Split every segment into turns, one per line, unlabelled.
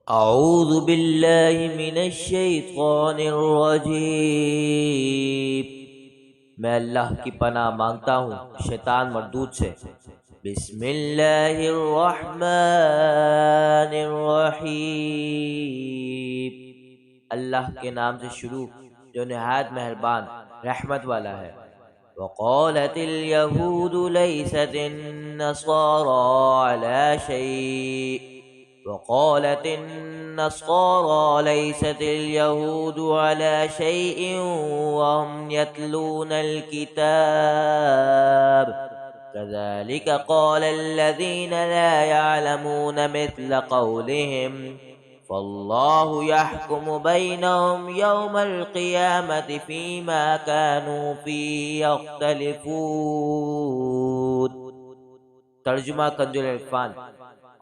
اعوذ باللہ من الشیطان الرجیم، میں اللہ کی پناہ مانگتا ہوں شیطان مردود سے۔ بسم اللہ الرحمن الرحیم، اللہ کے نام سے شروع جو نہایت مہربان رحمت والا ہے۔ وقالت اليہود لیست النصارى على شيء وقالت النصارى ليست اليهود على شيء وهم يتلون الكتاب كذلك قال الذين لا يعلمون مثل قولهم فالله يحكم بينهم يوم القيامة فيما كانوا فيه يختلفون۔ ترجمہ کنز العرفان۔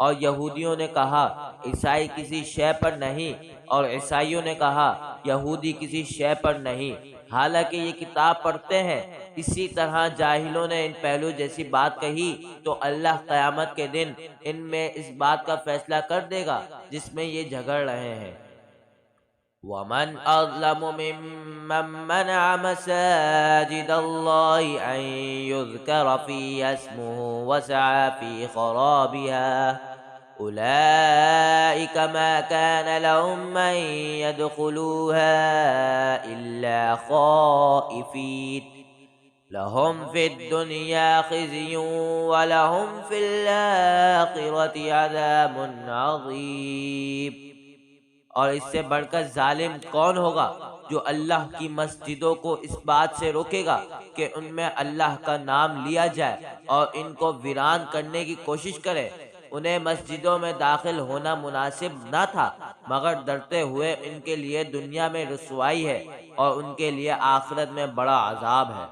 اور یہودیوں نے کہا عیسائی کسی شے پر نہیں، اور عیسائیوں نے کہا یہودی کسی شے پر نہیں، حالانکہ یہ کتاب پڑھتے ہیں۔ اسی طرح جاہلوں نے ان پہلو جیسی بات کہی تو اللہ قیامت کے دن ان میں اس بات کا فیصلہ کر دے گا جس میں یہ جھگڑ رہے ہیں۔ وَمَنْ أَظْلَمُ مِمَّنْ مَنَعَ مَسَاجِدَ اللَّهِ أَنْ يُذْكَرَ فِيهَا اسْمُهُ وَسَعَى فِي خَرَابِهَا أُولَئِكَ مَا كَانَ لَهُمْ أَنْ يَدْخُلُوهَا إِلَّا خَائِفِينَ لَهُمْ فِي الدُّنْيَا خِزْيٌ وَلَهُمْ فِي الْآخِرَةِ عَذَابٌ عَظِيمٌ۔ اور اس سے بڑھ کر ظالم کون ہوگا جو اللہ کی مسجدوں کو اس بات سے روکے گا کہ ان میں اللہ کا نام لیا جائے اور ان کو ویران کرنے کی کوشش کرے۔ انہیں مسجدوں میں داخل ہونا مناسب نہ تھا، مگر ڈرتے ہوئے ان کے لیے دنیا میں رسوائی ہے اور ان کے لیے آخرت میں بڑا عذاب ہے۔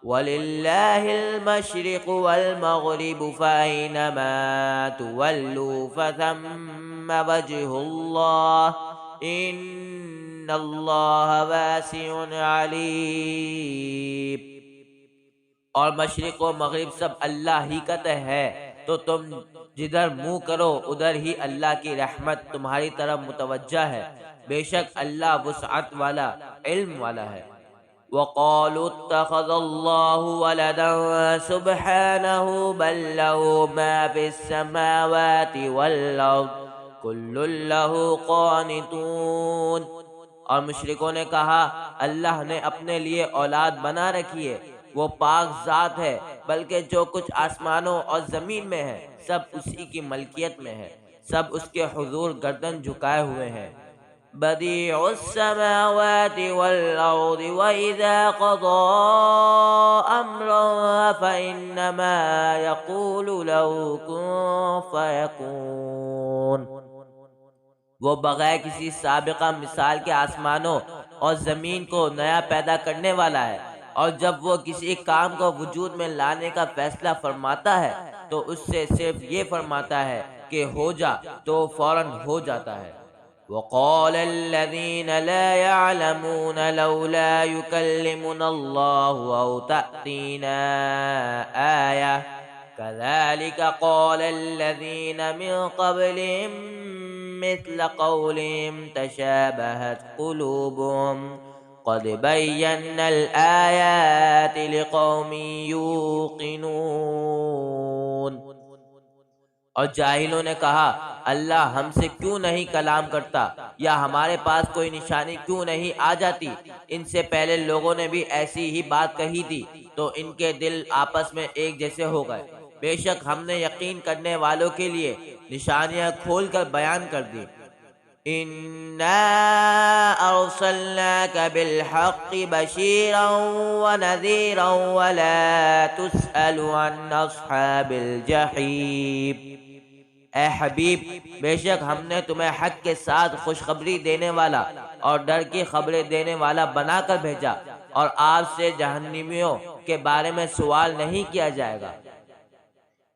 وَلِلَّهِ الْمَشْرِقُ وَالْمَغْرِبُ فَأَيْنَمَا تُوَلُّوا فَثَمَّ وَجْهُ اللَّهِ إِنَّ اللَّهَ وَاسِعٌ عَلِيمٌ۔ اور مشرق و مغرب سب اللہ ہی کا تہہ ہے، تو تم جدھر منہ کرو ادھر ہی اللہ کی رحمت تمہاری طرف متوجہ ہے، بے شک اللہ وسعت والا علم والا ہے۔ وَقَالُوا اتَّخَذَ اللَّهُ وَلَدًا سُبْحَانَهُ بَل لَّهُ مَا فِي السَّمَاوَاتِ وَالْأَرْضِ كُلٌّ لَّهُ قَانِتُونَ۔ اور مشرکوں نے کہا اللہ نے اپنے لیے اولاد بنا رکھی ہے، وہ پاک ذات ہے، بلکہ جو کچھ آسمانوں اور زمین میں ہے سب اسی کی ملکیت میں ہے، سب اس کے حضور گردن جھکائے ہوئے ہیں۔ بدیع السماوات والارض واذا قضى امرا فانما يقول له كن فيكون۔ وہ بغیر کسی سابقہ مثال کے آسمانوں اور زمین کو نیا پیدا کرنے والا ہے، اور جب وہ کسی کام کو وجود میں لانے کا فیصلہ فرماتا ہے تو اس سے صرف یہ فرماتا ہے کہ ہو جا، تو فوراً ہو جاتا ہے۔ وقال الذين لا يعلمون لولا يكلمنا الله أو تأتينا آية كذلك قال الذين من قبلهم مثل قولهم تشابهت قلوبهم قد بينا الآيات لقوم يوقنون۔ اور جاہلوں نے کہا اللہ ہم سے کیوں نہیں کلام کرتا، یا ہمارے پاس کوئی نشانی کیوں نہیں آ جاتی۔ ان سے پہلے لوگوں نے بھی ایسی ہی بات کہی تھی تو ان کے دل آپس میں ایک جیسے ہو گئے۔ بے شک ہم نے یقین کرنے والوں کے لیے نشانیاں کھول کر بیان کر دی۔ اِنَّا أَرْسَلْنَاكَ بِالْحَقِّ بَشِيرًا وَنَذِيرًا وَلَا تُسْأَلُ عَنْ أَصْحَابِ الْجَحِيمِ۔ اے حبیب، بے شک ہم نے تمہیں حق کے ساتھ خوشخبری دینے والا اور ڈر کی خبریں دینے والا بنا کر بھیجا، اور آپ سے جہنمیوں کے بارے میں سوال نہیں کیا جائے گا۔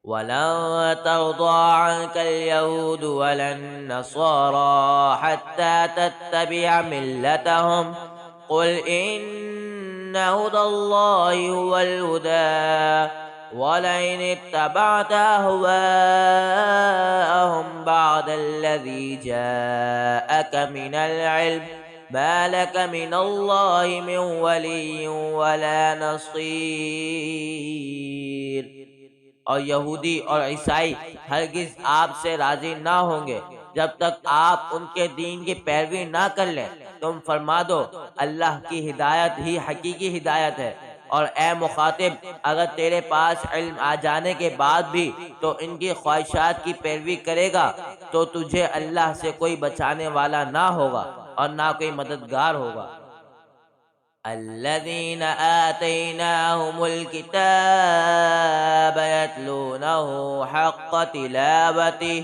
وَلَن تَرْضَىٰ عَنكَ الْيَهُودُ وَلَا النَّصَارَىٰ حَتَّىٰ تَتَّبِعَ مِلَّتَهُمْ قُلْ إِنَّ هُدَى اللَّهِ هُوَ الْهُدَىٰ وَلَئِنِ اتَّبَعْتَ أَهْوَاءَهُمْ بَعْدَ الَّذِي جَاءَكَ مِنَ الْعِلْمِ مَا لَكَ مِنَ اللَّهِ مِنْ وَلِيٍّ وَلَا نَصِيرٍ۔ اور یہودی اور عیسائی ہرگز آپ سے راضی نہ ہوں گے جب تک آپ ان کے دین کی پیروی نہ کر لیں۔ تم فرما دو اللہ کی ہدایت ہی حقیقی ہدایت ہے، اور اے مخاطب اگر تیرے پاس علم آ جانے کے بعد بھی تو ان کی خواہشات کی پیروی کرے گا تو تجھے اللہ سے کوئی بچانے والا نہ ہوگا اور نہ کوئی مددگار ہوگا۔ الذين آتيناهم الكتاب يتلونه حق تلاوته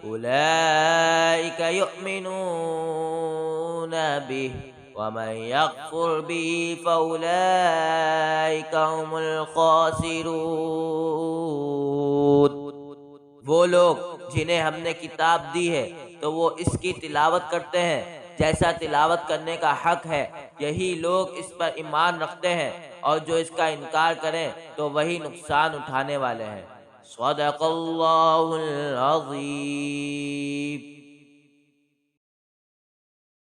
أولئك يؤمنون به ومن يكفر به فأولئك هم الخاسرون۔ وہ لوگ جنہیں ہم نے کتاب دی ہے تو وہ اس کی تلاوت کرتے ہیں جیسا تلاوت کرنے کا حق ہے، یہی لوگ اس پر ایمان رکھتے ہیں، اور جو اس کا انکار کریں تو وہی نقصان اٹھانے والے ہیں۔ صدق اللہ العظیم۔